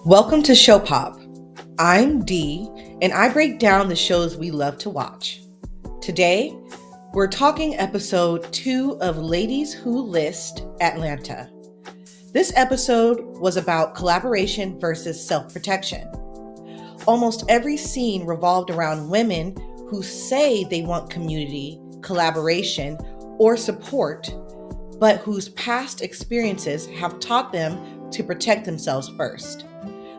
Welcome to Show Pop. I'm Dee, and I break down the shows we love to watch. Today, we're talking episode 2 of Ladies Who List Atlanta. This episode was about collaboration versus self-protection. Almost every scene revolved around women who say they want community, collaboration, or support, but whose past experiences have taught them to protect themselves first.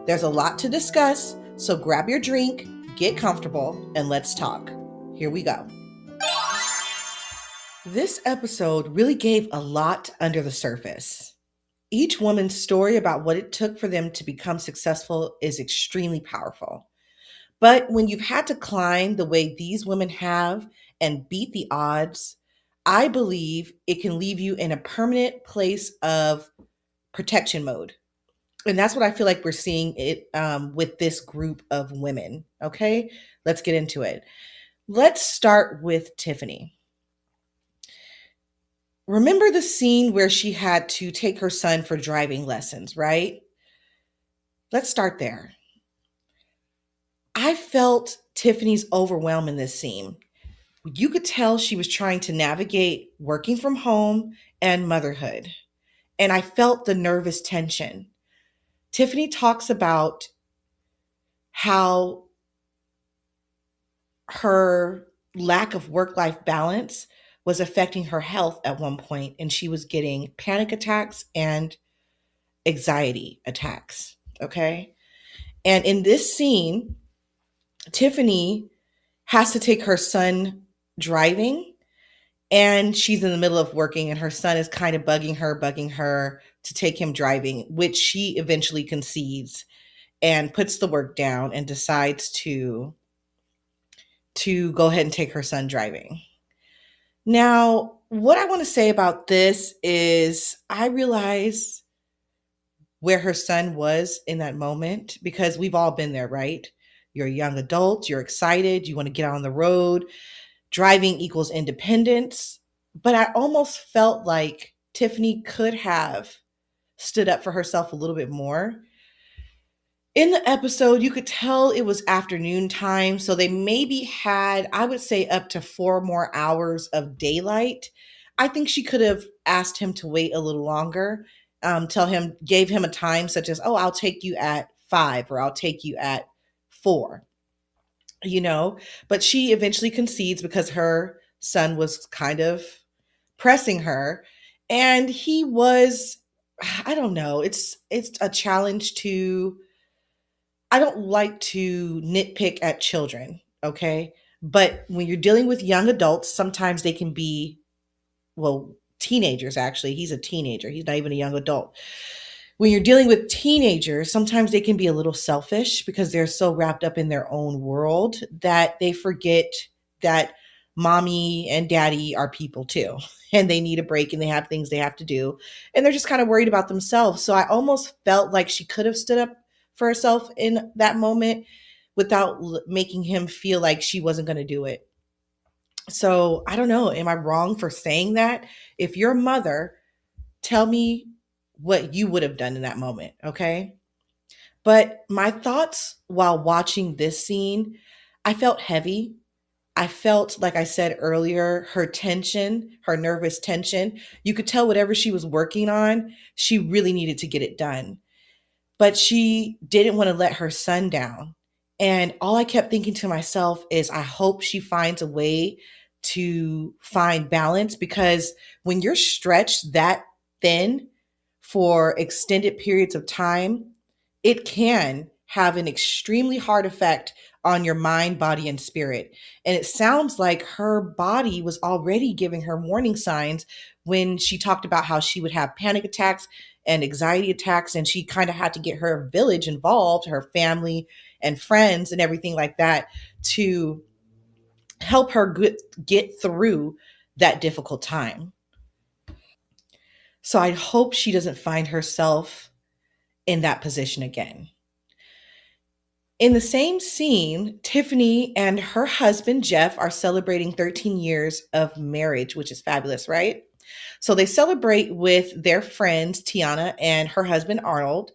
There's a lot to discuss, so grab your drink, get comfortable, and let's talk. Here we go. This episode really gave a lot under the surface. Each woman's story about what it took for them to become successful is extremely powerful. But when you've had to climb the way these women have and beat the odds, I believe it can leave you in a permanent place of protection mode. And that's what I feel like we're seeing it with this group of women. Okay, let's get into it. Let's start with Tiffany. Remember the scene where she had to take her son for driving lessons, right? Let's start there. I felt Tiffany's overwhelm in this scene. You could tell she was trying to navigate working from home and motherhood. And I felt the nervous tension. Tiffany talks about how her lack of work life balance was affecting her health at one point, and she was getting panic attacks and anxiety attacks. Okay. And in this scene, Tiffany has to take her son driving, and she's in the middle of working, and her son is kind of bugging her to take him driving, which she eventually concedes and puts the work down and decides to go ahead and take her son driving. Now, what I want to say about this is I realize where her son was in that moment because we've all been there, right? You're a young adult, you're excited, you want to get out on the road. Driving equals independence. But I almost felt like Tiffany could have stood up for herself a little bit more. In the episode, you could tell it was afternoon time. So they maybe had, I would say, up to 4 more hours of daylight. I think she could have asked him to wait a little longer, gave him a time such as, oh, I'll take you at 5 or I'll take you at 4, but she eventually concedes because her son was kind of pressing her. And he was, I don't know, it's a challenge to I don't like to nitpick at children, okay? But when you're dealing with young adults, sometimes they can be, well, teenagers actually. He's a teenager, he's not even a young adult. When you're dealing with teenagers, sometimes they can be a little selfish because they're so wrapped up in their own world that they forget that mommy and daddy are people too. And they need a break and they have things they have to do. And they're just kind of worried about themselves. So I almost felt like she could have stood up for herself in that moment without making him feel like she wasn't going to do it. So I don't know. Am I wrong for saying that? If you're a mother, tell me what you would have done in that moment. Okay. But my thoughts while watching this scene, I felt heavy. I felt, like I said earlier, her tension, her nervous tension. You could tell whatever she was working on, she really needed to get it done. But she didn't want to let her son down. And all I kept thinking to myself is, I hope she finds a way to find balance because when you're stretched that thin for extended periods of time, it can have an extremely hard effect on your mind, body, and spirit. And it sounds like her body was already giving her warning signs when she talked about how she would have panic attacks and anxiety attacks. And she kind of had to get her village involved, her family and friends and everything like that to help her get through that difficult time. So I hope she doesn't find herself in that position again. In the same scene, Tiffany and her husband, Jeff, are celebrating 13 years of marriage, which is fabulous, right? So they celebrate with their friends, Tiana and her husband, Arnold.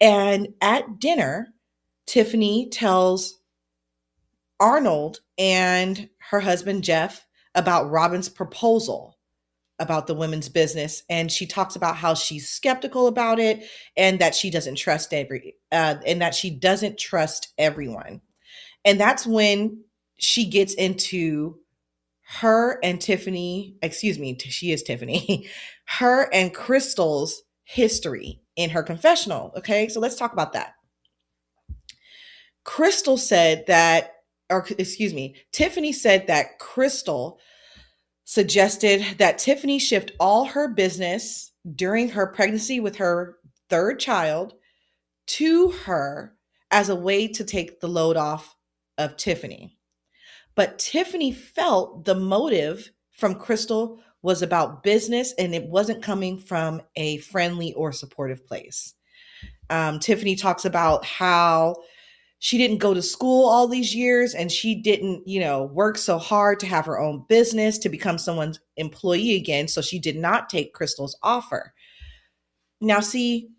And at dinner, Tiffany tells Arnold and her husband, Jeff, about Robin's proposal about the women's business. And she talks about how she's skeptical about it and that she doesn't trust everyone. And that's when she gets into her and Tiffany, excuse me, she is Tiffany, her and Crystyl's history in her confessional. Okay, so let's talk about that. Cristyl said that, or excuse me, Tiffany said that Cristyl suggested that Tiffany shift all her business during her pregnancy with her third child to her as a way to take the load off of Tiffany. But Tiffany felt the motive from Cristyl was about business and it wasn't coming from a friendly or supportive place. Tiffany talks about how she didn't go to school all these years and she didn't, work so hard to have her own business to become someone's employee again. So she did not take Crystyl's offer. Now, see,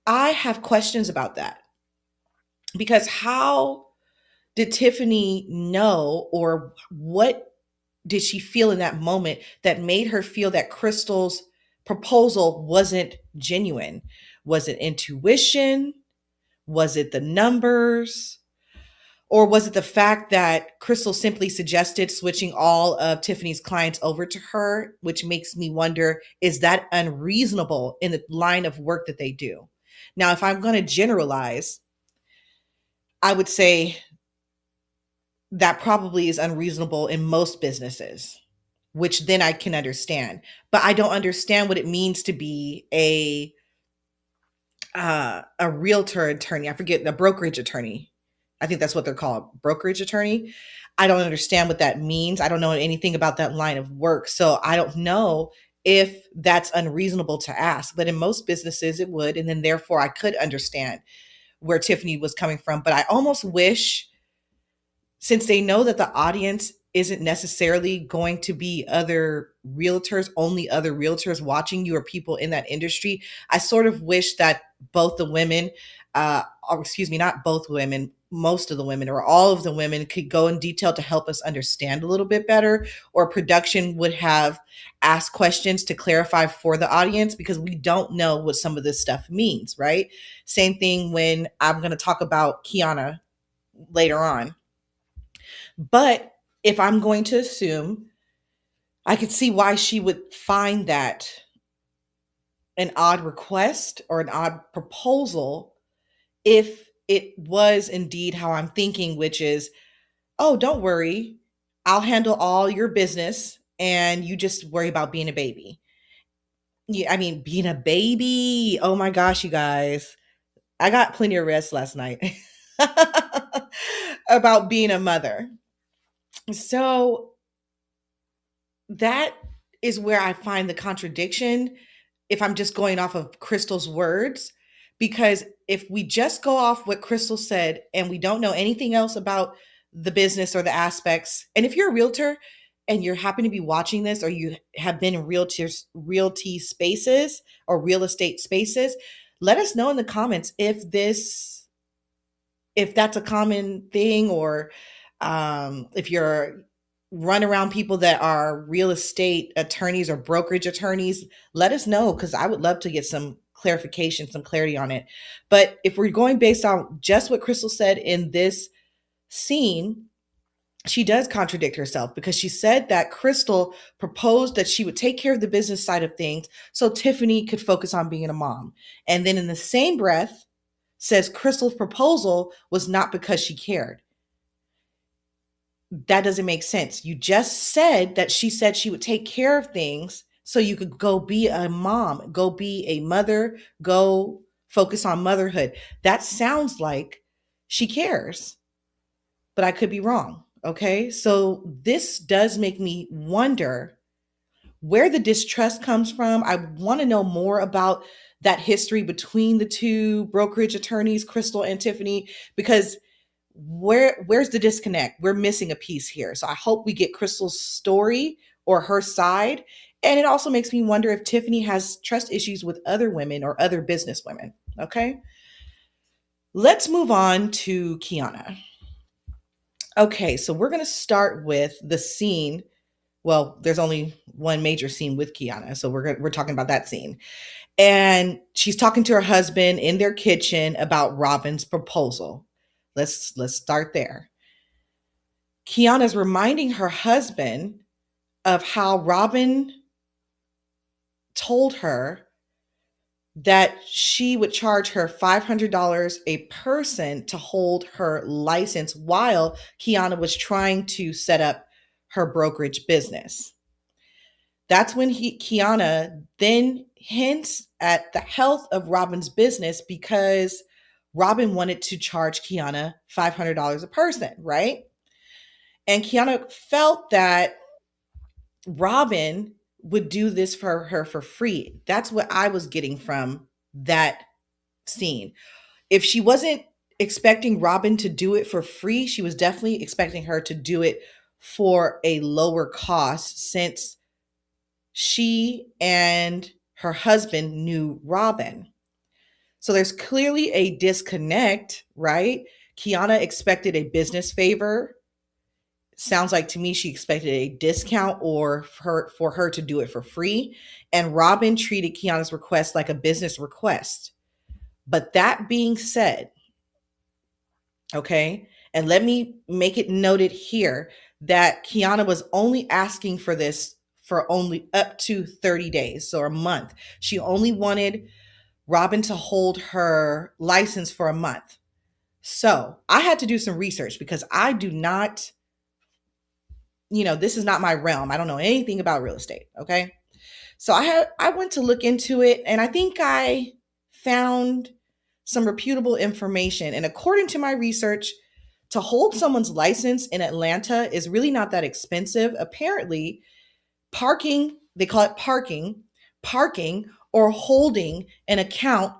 I have questions about that because how did Tiffany know, or what did she feel in that moment that made her feel that Crystyl's proposal wasn't genuine? Was it intuition? Was it the numbers? Or was it the fact that Cristyl simply suggested switching all of Tiffany's clients over to her, which makes me wonder, is that unreasonable in the line of work that they do? Now, if I'm going to generalize, I would say that probably is unreasonable in most businesses, which then I can understand. But I don't understand what it means to be a realtor attorney. I forget, the brokerage attorney. I think that's what they're called, brokerage attorney. I don't understand what that means. I don't know anything about that line of work. So I don't know if that's unreasonable to ask. But in most businesses, it would. And then therefore, I could understand where Tiffany was coming from. But I almost wish, since they know that the audience isn't necessarily going to be other realtors, only other realtors watching you or people in that industry, I sort of wish that both the women, or excuse me, not both women, most of the women or all of the women could go in detail to help us understand a little bit better, or production would have asked questions to clarify for the audience because we don't know what some of this stuff means, right? Same thing when I'm going to talk about Quiana later on. But if I'm going to assume, I could see why she would find that an odd request or an odd proposal if it was indeed how I'm thinking, which is, oh, don't worry, I'll handle all your business and you just worry about being a baby. Yeah, I mean, being a baby. Oh my gosh, you guys. I got plenty of rest last night about being a mother. So that is where I find the contradiction if I'm just going off of Crystyl's words. Because if we just go off what Cristyl said and we don't know anything else about the business or the aspects, and if you're a realtor and you happen to be watching this or you have been in realty spaces or real estate spaces, let us know in the comments if that's a common thing, or if you're run around people that are real estate attorneys or brokerage attorneys, let us know because I would love to get some clarification, some clarity on it. But if we're going based on just what Cristyl said in this scene, she does contradict herself because she said that Cristyl proposed that she would take care of the business side of things so Tiffany could focus on being a mom. And then in the same breath says Crystyl's proposal was not because she cared. That doesn't make sense. You just said that she said she would take care of things so you could go be a mom, go be a mother, go focus on motherhood. That sounds like she cares, but I could be wrong. Okay. So this does make me wonder where the distrust comes from. I want to know more about that history between the two brokerage attorneys, Cristyl and Tiffany, because where's the disconnect? We're missing a piece here. So I hope we get Crystyl's story or her side, And it also makes me wonder if Tiffany has trust issues with other women or other business women. Okay. Let's move on to Quiana. Okay, so we're going to start with the scene. Well, there's only one major scene with Quiana, so we're talking about that scene. And she's talking to her husband in their kitchen about Robin's proposal. Let's start there. Quiana's reminding her husband of how Robin told her that she would charge her $500 a person to hold her license while Quiana was trying to set up her brokerage business. That's when Quiana then hints at the health of Robin's business because Robin wanted to charge Quiana $500 a person, right? And Quiana felt that Robin would do this for her for free. That's what I was getting from that scene. If she wasn't expecting Robin to do it for free, she was definitely expecting her to do it for a lower cost since she and her husband knew Robin. So there's clearly a disconnect, right? Quiana expected a business favor. Sounds like to me she expected a discount or for her to do it for free. And Robin treated Quiana's request like a business request. But that being said, okay, and let me make it noted here that Quiana was only asking for this for only up to 30 days, so a month. She only wanted Robin to hold her license for a month. So I had to do some research because I do not, this is not my realm. I don't know anything about real estate. Okay. So I went to look into it and I think I found some reputable information. And according to my research, to hold someone's license in Atlanta is really not that expensive. Apparently, parking, they call it parking or holding an account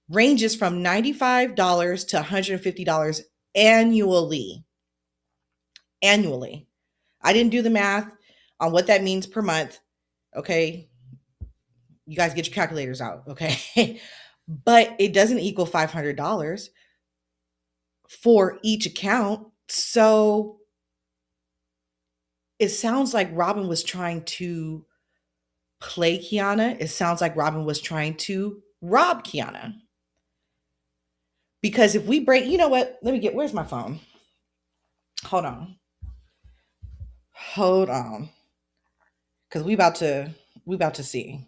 ranges from $95 to $150 annually. Annually. I didn't do the math on what that means per month. Okay. You guys get your calculators out. Okay. But it doesn't equal $500 for each account. So it sounds like Robin was trying to play Quiana. It sounds like Robin was trying to rob Quiana. Because if we break, you know what? Where's my phone? Hold on. Cause we about to see.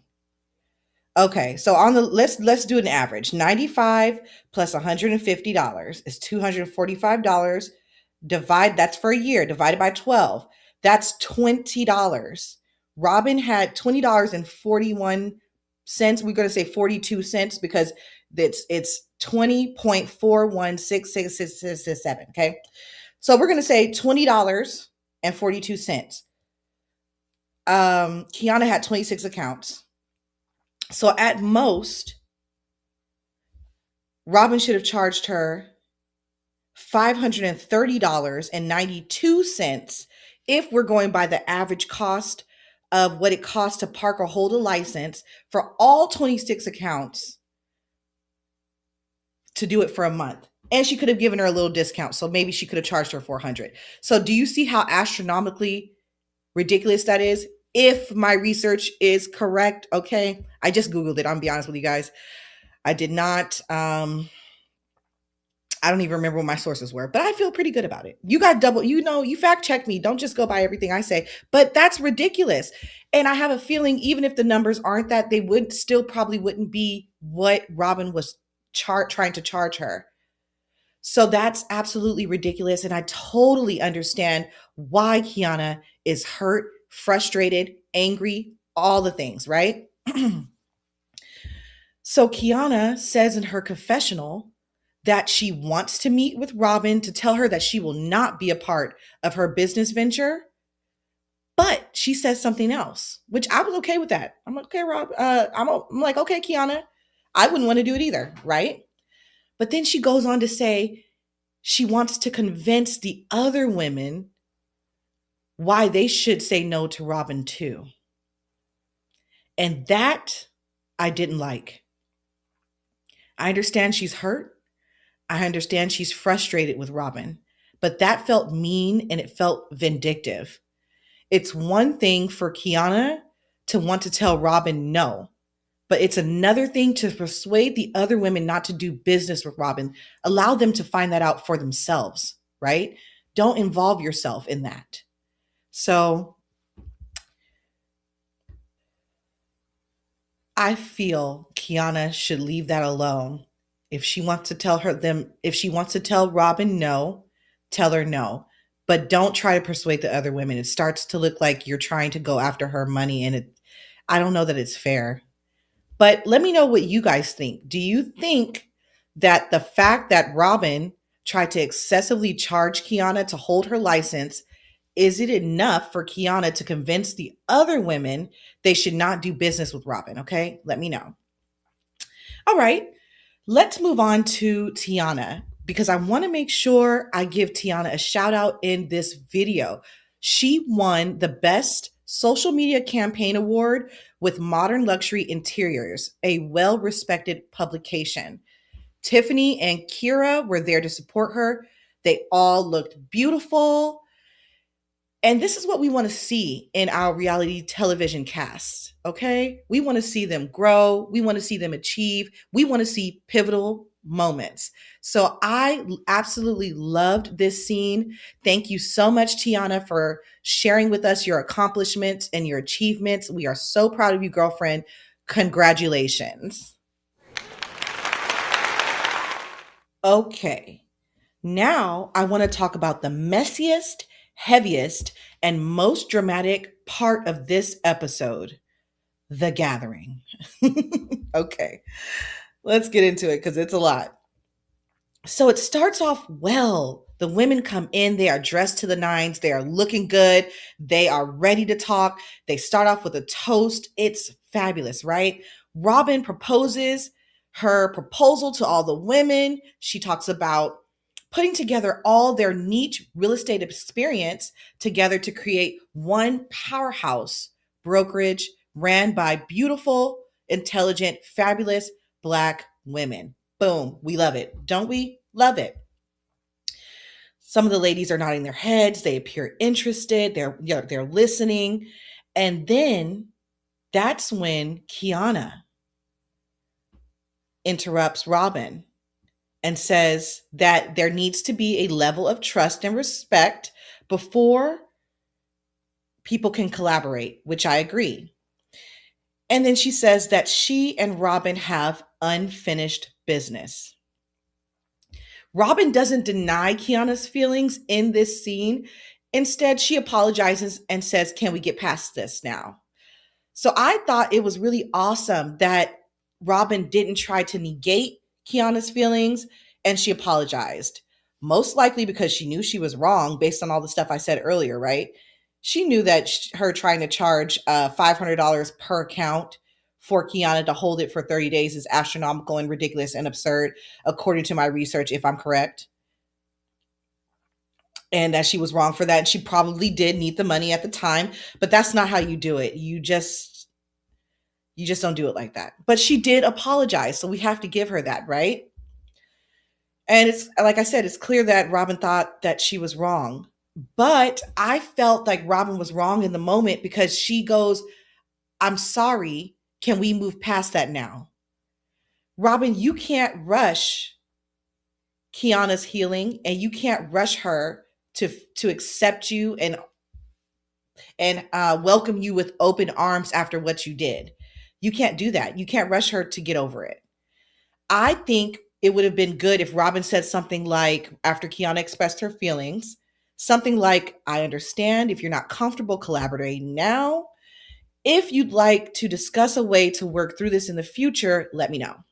Okay, so on the let's do an average. 95 plus $150 is $245. That's for a year, divided by 12. That's $20. Robin had $20.41. We're going to say 42 cents because it's 20.416667. Okay. So we're going to say $20.42. Quiana had 26 accounts. So at most, Robin should have charged her $530.92 if we're going by the average cost of what it costs to park or hold a license for all 26 accounts to do it for a month. And she could have given her a little discount. So maybe she could have charged her $400. So do you see how astronomically ridiculous that is? If my research is correct, okay. I just Googled it. I'm gonna be honest with you guys. I did not, I don't even remember what my sources were, but I feel pretty good about it. You got you fact check me. Don't just go by everything I say, but that's ridiculous. And I have a feeling even if the numbers aren't that, they would still probably wouldn't be what Robin was trying to charge her. So that's absolutely ridiculous. And I totally understand why Quiana is hurt, frustrated, angry, all the things, right? So Quiana says in her confessional that she wants to meet with Robin to tell her that she will not be a part of her business venture. But she says something else, which I was okay with that. I'm like, okay, Rob. I'm like, okay, Quiana, I wouldn't want to do it either, right? But then she goes on to say she wants to convince the other women why they should say no to Robin too. And that I didn't like. I understand she's hurt. I understand she's frustrated with Robin, but that felt mean and it felt vindictive. It's one thing for Quiana to want to tell Robin no, but it's another thing to persuade the other women not to do business with Robin. Allow them to find that out for themselves, right? Don't involve yourself in that. So I feel Quiana should leave that alone. If she wants to tell if she wants to tell Robin no, tell her no. But don't try to persuade the other women. It starts to look like you're trying to go after her money, and I don't know that it's fair. But let me know what you guys think. Do you think that the fact that Robin tried to excessively charge Quiana to hold her license, is it enough for Quiana to convince the other women they should not do business with Robin? Okay, let me know. All right, let's move on to Tiana because I want to make sure I give Tiana a shout out in this video. She won the Best Social Media Campaign Award with Modern Luxury Interiors, a well respected publication. Tiffany and Kira were there to support her. They all looked beautiful. And this is what we want to see in our reality television cast, okay? We want to see them grow. We want to see them achieve. We want to see pivotal moments. So I absolutely loved this scene. Thank you so much, Tiana, for sharing with us your accomplishments and your achievements. We are so proud of you, girlfriend. Congratulations. Okay, now I want to talk about the messiest, heaviest, and most dramatic part of this episode, the gathering. Okay, let's get into it because it's a lot. So it starts off well. The women come in, they are dressed to the nines, they are looking good, they are ready to talk. They start off with a toast. It's fabulous, right? Robin proposes her proposal to all the women. She talks about putting together all their niche real estate experience together to create one powerhouse brokerage ran by beautiful, intelligent, fabulous Black women. Boom. We love it. Don't we? Love it. Some of the ladies are nodding their heads. They appear interested. They're listening. And then that's when Quiana interrupts Robin and says that there needs to be a level of trust and respect before people can collaborate, which I agree. And then she says that she and Robin have unfinished business. Robin doesn't deny Quiana's feelings in this scene. Instead, she apologizes and says, "Can we get past this now?" So I thought it was really awesome that Robin didn't try to negate Quiana's feelings and she apologized. Most likely because she knew she was wrong based on all the stuff I said earlier, right? She knew that her trying to charge $500 per account for Quiana to hold it for 30 days is astronomical and ridiculous and absurd, according to my research, if I'm correct. And that she was wrong for that. And she probably did need the money at the time, but that's not how you do it. You just don't do it like that. But she did apologize, so we have to give her that, right? And it's like I said, it's clear that Robin thought that she was wrong. But I felt like Robin was wrong in the moment because she goes, "I'm sorry. Can we move past that now?" Robin, you can't rush Quiana's healing and you can't rush her to accept you and welcome you with open arms after what you did. You can't do that. You can't rush her to get over it. I think it would have been good if Robin said something like, after Quiana expressed her feelings, something like, "I understand if you're not comfortable collaborating now. If you'd like to discuss a way to work through this in the future, let me know."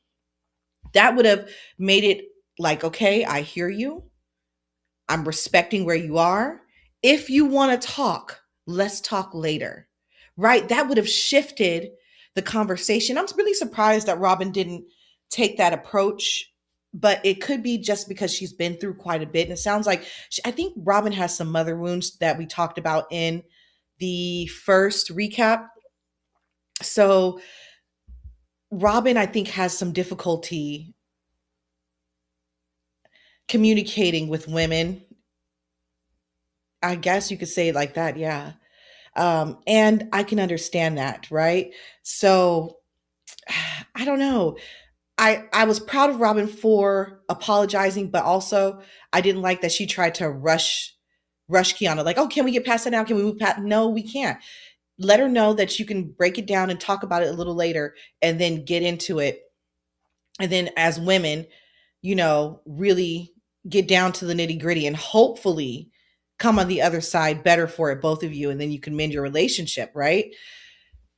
That would have made it like, "Okay, I hear you. I'm respecting where you are. If you want to talk, let's talk later." Right? That would have shifted the conversation. I'm really surprised that Robin didn't take that approach, but it could be just because she's been through quite a bit. And it sounds like I think Robin has some mother wounds that we talked about in the first recap. So Robin, I think, has some difficulty communicating with women. I guess you could say it like that, yeah. And I can understand that, right? So I don't know. I was proud of Robin for apologizing, but also I didn't like that she tried to rush Quiana. Like, oh, can we get past it now? Can we move past? No, we can't. Let her know that you can break it down and talk about it a little later, and then get into it. And then, as women, really get down to the nitty gritty and hopefully come on the other side better for it, both of you, and then you can mend your relationship, right?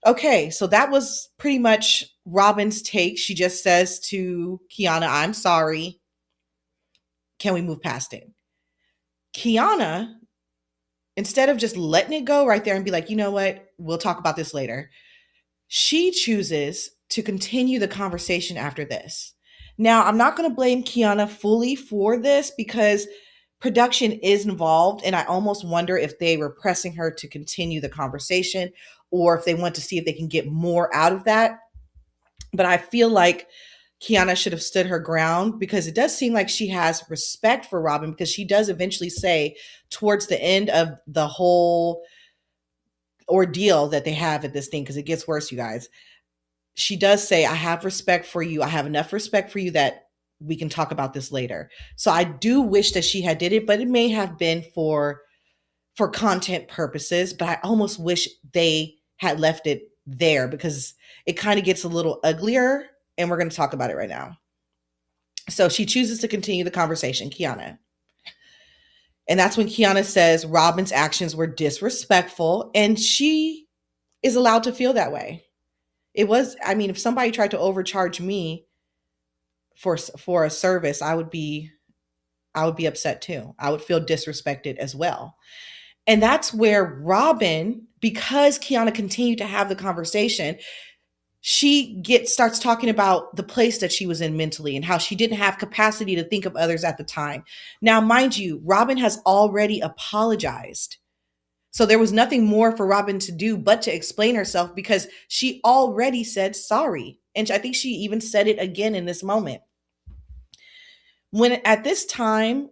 Okay, so that was pretty much Robin's take. She just says to Quiana, I'm sorry. Can we move past it? Quiana, instead of just letting it go right there and be like, you know what, we'll talk about this later, she chooses to continue the conversation after this. Now, I'm not going to blame Quiana fully for this because production is involved, and I almost wonder if they were pressing her to continue the conversation or if they want to see if they can get more out of that. But I feel like Quiana should have stood her ground because it does seem like she has respect for Robin, because she does eventually say towards the end of the whole ordeal that they have at this thing, because it gets worse, you guys. She does say, I have respect for you. I have enough respect for you that we can talk about this later. So I do wish that she had did it, but it may have been for content purposes, but I almost wish they had left it there because it kind of gets a little uglier, and we're going to talk about it right now. So she chooses to continue the conversation, Quiana. And that's when Quiana says Robin's actions were disrespectful, and she is allowed to feel that way. It was, I mean, if somebody tried to overcharge me for a service, I would be upset too. I would feel disrespected as well. And that's where Robin, because Quiana continued to have the conversation, she starts talking about the place that she was in mentally and how she didn't have capacity to think of others at the time. Now, mind you, Robin has already apologized. So there was nothing more for Robin to do but to explain herself because she already said sorry. And I think she even said it again in this moment. When at this time,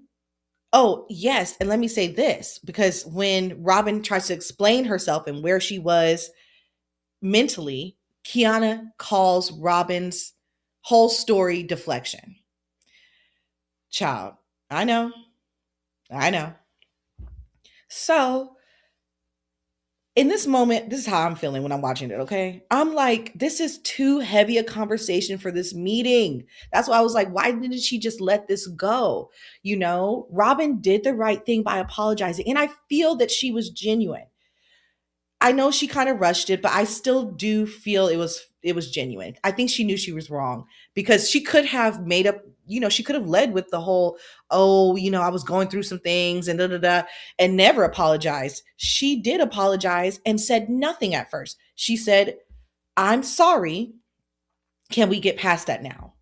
oh, yes, and let me say this, because when Robin tries to explain herself and where she was mentally, Quiana calls Robin's whole story deflection. Child, I know. I know. So in this moment, this is how I'm feeling when I'm watching it, okay? I'm like, this is too heavy a conversation for this meeting. That's why I was like, why didn't she just let this go? Robin did the right thing by apologizing, and I feel that she was genuine. I know she kind of rushed it, but I still do feel it was genuine. I think she knew she was wrong because she could have made up, she could have led with the whole, oh, I was going through some things and da da da, and never apologized. She did apologize and said nothing at first. She said, I'm sorry. Can we get past that now?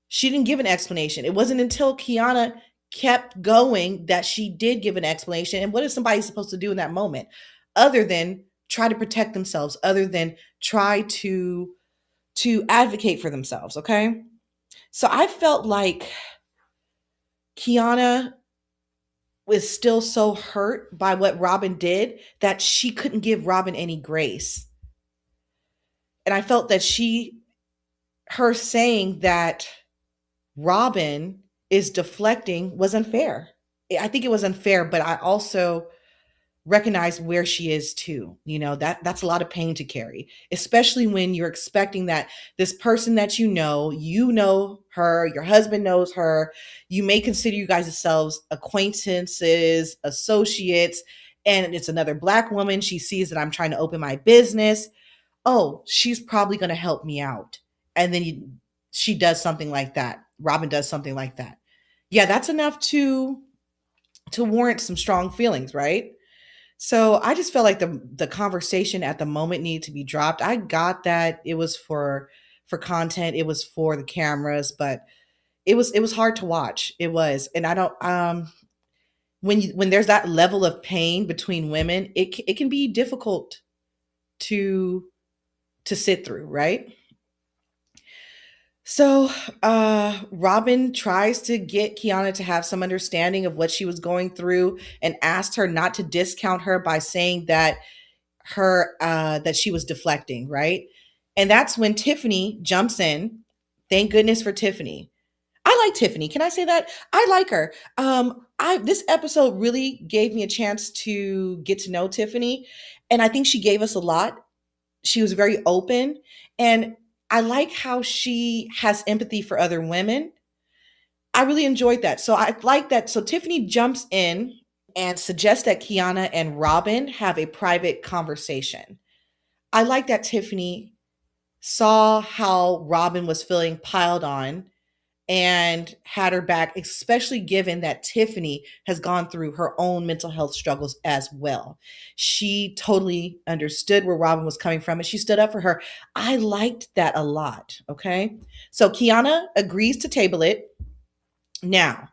She didn't give an explanation. It wasn't until Quiana kept going that she did give an explanation. And what is somebody supposed to do in that moment other than try to protect themselves, other than try to advocate for themselves, okay? So I felt like Quiana was still so hurt by what Robin did that she couldn't give Robin any grace. And I felt that her saying that Robin is deflecting was unfair. I think it was unfair, but I also recognize where she is too. That's a lot of pain to carry, especially when you're expecting that this person that you know her, your husband knows her, you may consider you guys yourselves acquaintances, associates, and it's another Black woman. She sees that I'm trying to open my business. Oh, she's probably going to help me out. And then she does something like that. Robin does something like that. Yeah, that's enough to warrant some strong feelings, right? So I just felt like the conversation at the moment needed to be dropped. I got that it was for content, it was for the cameras, but it was hard to watch. It was, and I don't when there's that level of pain between women, it can be difficult to to sit through, right? So Robin tries to get Quiana to have some understanding of what she was going through and asked her not to discount her by saying that that she was deflecting, right? And that's when Tiffany jumps in. Thank goodness for Tiffany. I like Tiffany. Can I say that? I like her. I This episode really gave me a chance to get to know Tiffany, and I think she gave us a lot. She was very open, and I like how she has empathy for other women. I really enjoyed that. So I like that. So Tiffany jumps in and suggests that Quiana and Robin have a private conversation. I like that Tiffany saw how Robin was feeling piled on and had her back, especially given that Tiffany has gone through her own mental health struggles as well. She totally understood where Robin was coming from and she stood up for her. I liked that a lot. Okay. So Quiana agrees to table it. Now,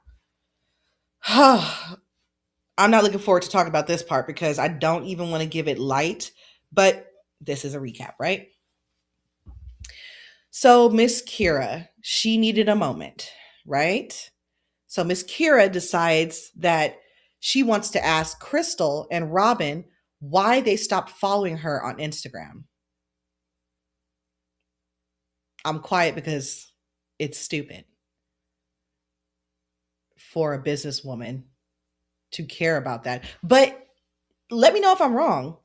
I'm not looking forward to talking about this part because I don't even want to give it light, but this is a recap, right? So Miss Kira, she needed a moment, right? So Miss Kira decides that she wants to ask Cristyl and Robin why they stopped following her on Instagram. I'm quiet because it's stupid for a businesswoman to care about that. But let me know if I'm wrong.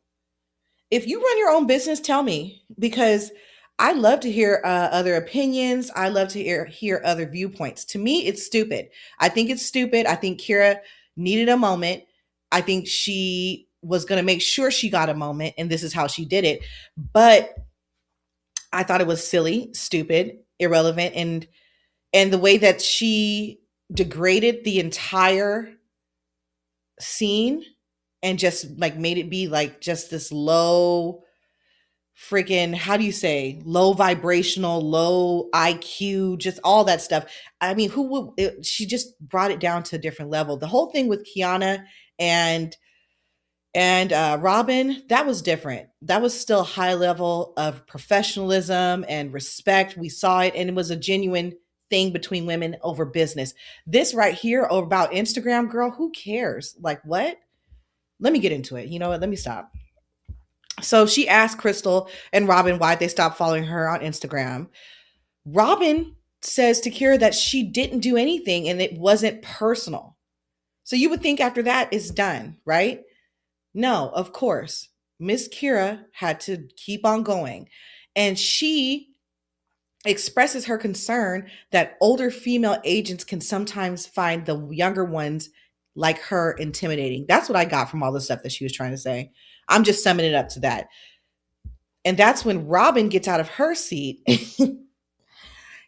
If you run your own business, tell me because I love to hear other opinions. I love to hear other viewpoints. To me, it's stupid. I think it's stupid. I think Kira needed a moment. I think she was going to make sure she got a moment, and this is how she did it. But I thought it was silly, stupid, irrelevant, and the way that she degraded the entire scene and just like made it be like just this low freaking, how do you say, low vibrational, low IQ, just all that stuff. I mean, she just brought it down to a different level. The whole thing with Quiana and Robin, that was different. That was still a high level of professionalism and respect. We saw it, and it was a genuine thing between women over business. This right here about Instagram, girl, who cares? Like, what? Let me get into it. You know what? Let me stop. So she asked Cristyl and Robin why they stopped following her on Instagram. Robin says to Kira that she didn't do anything and it wasn't personal. So you would think after that it's done, right? No, of course. Miss Kira had to keep on going. And she expresses her concern that older female agents can sometimes find the younger ones like her intimidating. That's what I got from all the stuff that she was trying to say. I'm just summing it up to that. And that's when Robin gets out of her seat.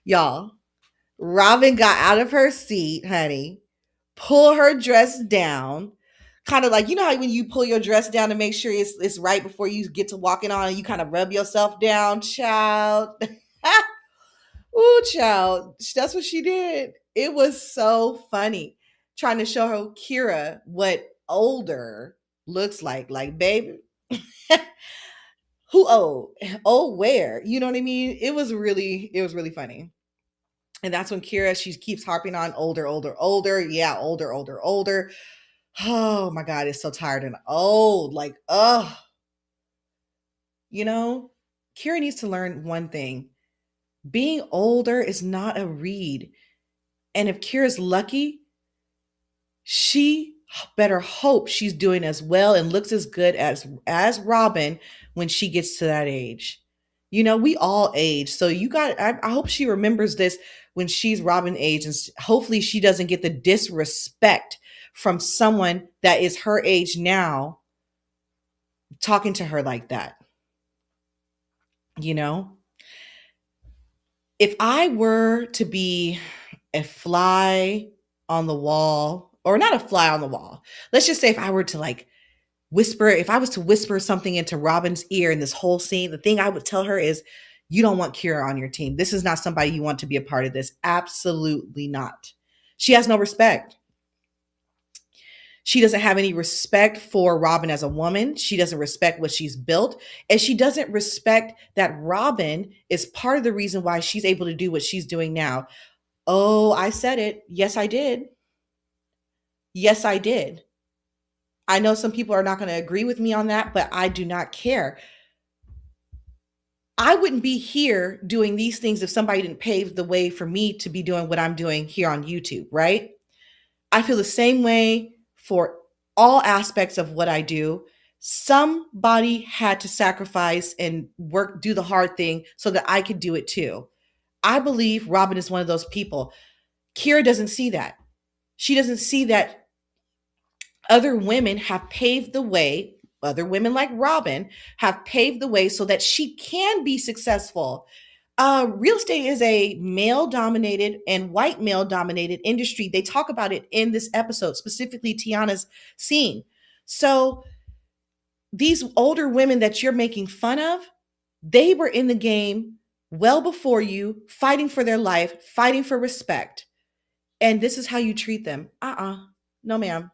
Y'all, Robin got out of her seat, honey, pull her dress down, kind of like, you know how when you pull your dress down to make sure it's right before you get to walking on and you kind of rub yourself down, child. Ooh, child. That's what she did. It was so funny. Trying to show her Kira what older looks like. Like, baby, who old? Old where? You know what I mean? It was really funny. And that's when Kira, she keeps harping on older, older, older. Yeah, older, older, older. Oh my God, it's so tired and old. Like, oh, you know, Kira needs to learn one thing. Being older is not a read. And if Kira's lucky, she better hope she's doing as well and looks as good as Robin when she gets to that age. You know, we all age. So I hope she remembers this when she's Robin age and hopefully she doesn't get the disrespect from someone that is her age now talking to her like that. You know, if I were to be a fly on the wall, or not a fly on the wall, let's just say if I were to like whisper, if I was to whisper something into Robin's ear in this whole scene, the thing I would tell her is, you don't want Kira on your team. This is not somebody you want to be a part of this. Absolutely not. She has no respect. She doesn't have any respect for Robin as a woman. She doesn't respect what she's built. And she doesn't respect that Robin is part of the reason why she's able to do what she's doing now. Oh, I said it. Yes, I did. Yes, I did. I know some people are not going to agree with me on that, but I do not care. I wouldn't be here doing these things if somebody didn't pave the way for me to be doing what I'm doing here on YouTube, right? I feel the same way for all aspects of what I do. Somebody had to sacrifice and work, do the hard thing so that I could do it too. I believe Robin is one of those people. Kira doesn't see that. She doesn't see that other women have paved the way, other women like Robin have paved the way so that she can be successful. Real estate is a male dominated and white male dominated industry. They talk about it in this episode, specifically Tiana's scene. So these older women that you're making fun of, they were in the game well before you, fighting for their life, fighting for respect. And this is how you treat them. No, ma'am.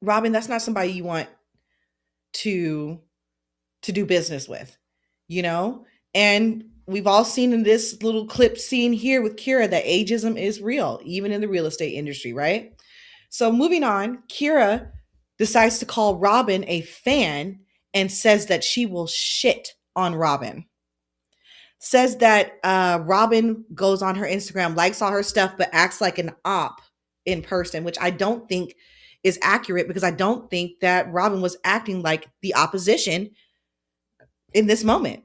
Robin, that's not somebody you want to do business with, you know? And we've all seen in this little clip scene here with Kira that ageism is real, even in the real estate industry, right? So moving on, Kira decides to call Robin a fan and says that she will shit on Robin. Says that Robin goes on her Instagram, likes all her stuff, but acts like an op in person, which I don't think is accurate because I don't think that Robin was acting like the opposition in this moment.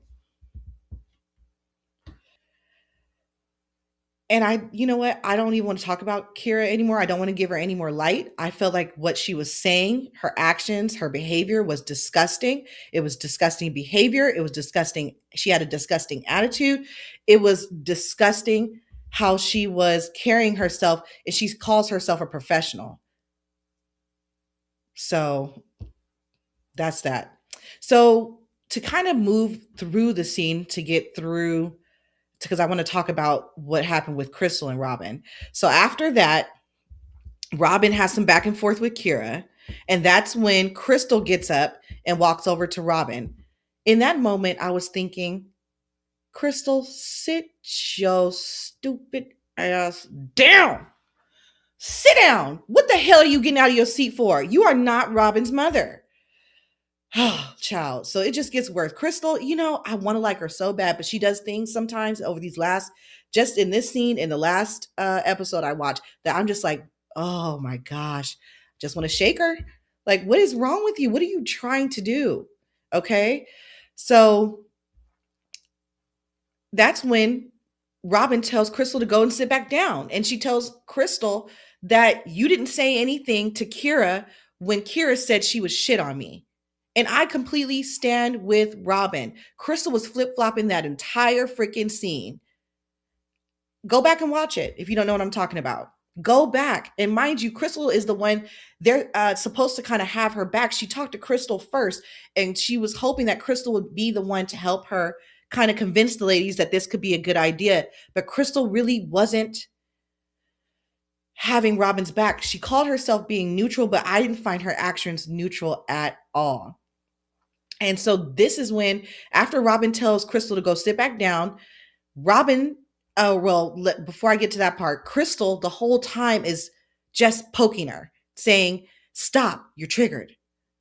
And you know what? I don't even want to talk about Kira anymore. I don't want to give her any more light. I felt like what she was saying, her actions, her behavior was disgusting. It was disgusting behavior. It was disgusting. She had a disgusting attitude. It was disgusting how she was carrying herself, and she calls herself a professional. So that's that. So to kind of move through the scene to get through, because I want to talk about what happened with Cristyl and Robin. So after that, Robin has some back and forth with Kira, and that's when Cristyl gets up and walks over to Robin. In that moment, I was thinking, Cristyl, sit your stupid ass down. Sit down. What the hell are you getting out of your seat for? You are not Robin's mother. Oh, child. So it just gets worse. Cristyl, I want to like her so bad, but she does things sometimes over these just in this scene, in the last episode I watched, that I'm just like, oh my gosh, just want to shake her. Like, what is wrong with you? What are you trying to do? Okay. So that's when Robin tells Cristyl to go and sit back down. And she tells Cristyl that you didn't say anything to Kira when Kira said she would shit on me. And I completely stand with Robin. Cristyl was flip-flopping that entire freaking scene. Go back and watch it if you don't know what I'm talking about. Go back. And mind you, Cristyl is the one they're supposed to kind of have her back. She talked to Cristyl first, and she was hoping that Cristyl would be the one to help her kind of convince the ladies that this could be a good idea. But Cristyl really wasn't having Robin's back. She called herself being neutral, but I didn't find her actions neutral at all. And so this is when, after Robin tells Cristyl to go sit back down, Robin, before I get to that part, Cristyl the whole time is just poking her, saying, stop, you're triggered.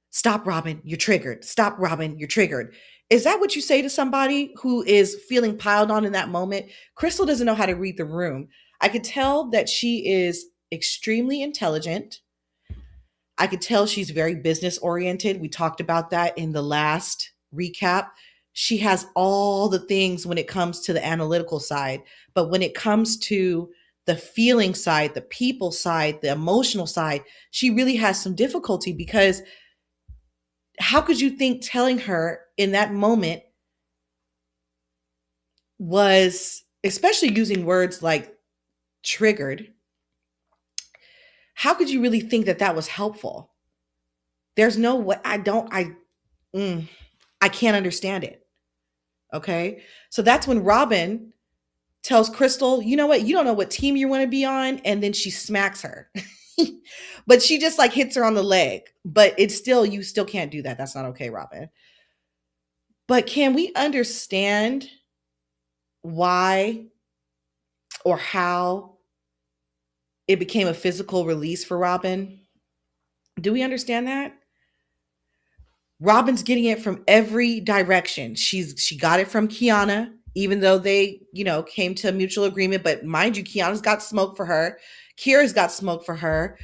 Stop, Robin, you're triggered. Stop, Robin, you're triggered. Is that what you say to somebody who is feeling piled on in that moment? Cristyl doesn't know how to read the room. I could tell that she is extremely intelligent. I could tell she's very business oriented. We talked about that in the last recap. She has all the things when it comes to the analytical side, but when it comes to the feeling side, the people side, the emotional side, she really has some difficulty, because how could you think telling her in that moment was, especially using words like triggered, how could you really think that that was helpful? There's no way. I can't understand it. Okay. So that's when Robin tells Cristyl, you know what? You don't know what team you want to be on. And then she smacks her. But she just like hits her on the leg. But it's still, you still can't do that. That's not okay, Robin. But can we understand why or how it became a physical release for Robin? Do we understand that? Robin's getting it from every direction. She got it from Quiana, even though they, came to a mutual agreement. But mind you, Kiana's got smoke for her. Kira's got smoke for her.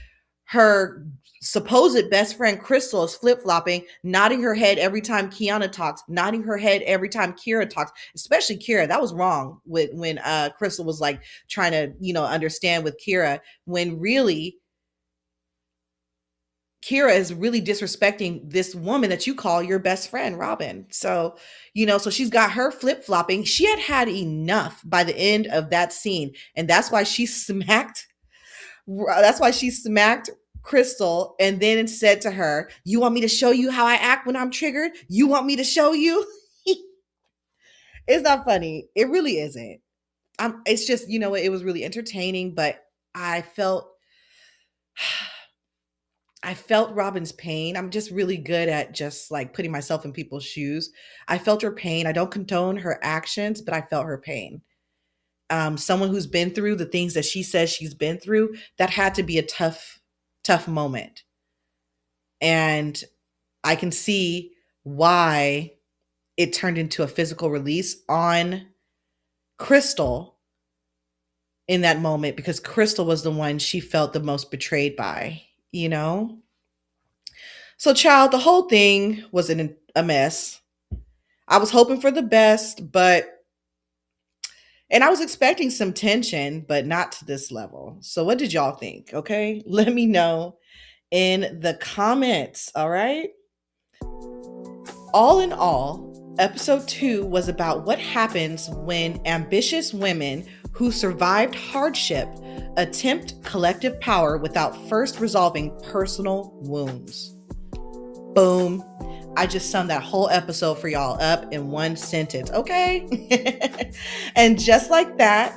Her supposed best friend Cristyl is flip-flopping, nodding her head every time Quiana talks, nodding her head every time Kira talks, especially Kira. That was wrong when Cristyl was like trying to, understand with Kira, when really Kira is really disrespecting this woman that you call your best friend, Robin. So, so she's got her flip flopping. She had had enough by the end of that scene. And that's why she smacked, Cristyl and then said to her, "You want me to show you how I act when I'm triggered? You want me to show you?" It's not funny. It really isn't. It's just, it was really entertaining, but I felt I felt Robin's pain. I'm just really good at just like putting myself in people's shoes. I felt her pain. I don't condone her actions, but I felt her pain. Someone who's been through the things that she says she's been through, that had to be a tough moment. And I can see why it turned into a physical release on Cristyl in that moment, because Cristyl was the one she felt the most betrayed by, So, child, the whole thing was a mess. I was hoping for the best, and I was expecting some tension, but not to this level. So, what did y'all think? Okay, let me know in the comments. All right. All in all, episode 2 was about what happens when ambitious women who survived hardship attempt collective power without first resolving personal wounds. Boom. I just summed that whole episode for y'all up in one sentence, okay? And just like that,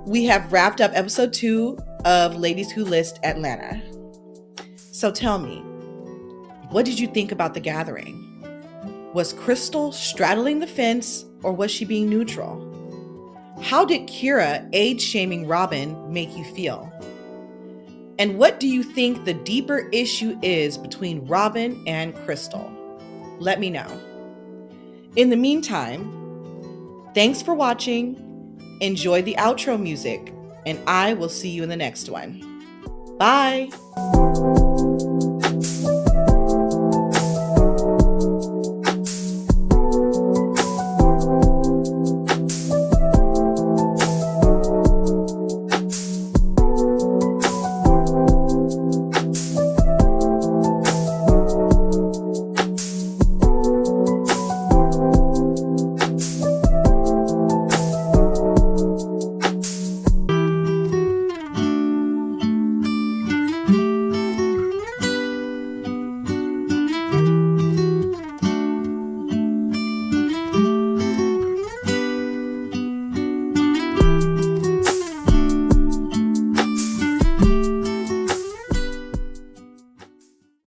we have wrapped up episode 2 of Ladies Who List Atlanta. So tell me, what did you think about the gathering? Was Cristyl straddling the fence, or was she being neutral? How did Kira age-shaming Robin make you feel? And what do you think the deeper issue is between Robin and Cristyl? Let me know. In the meantime, thanks for watching. Enjoy the outro music, and I will see you in the next one. Bye.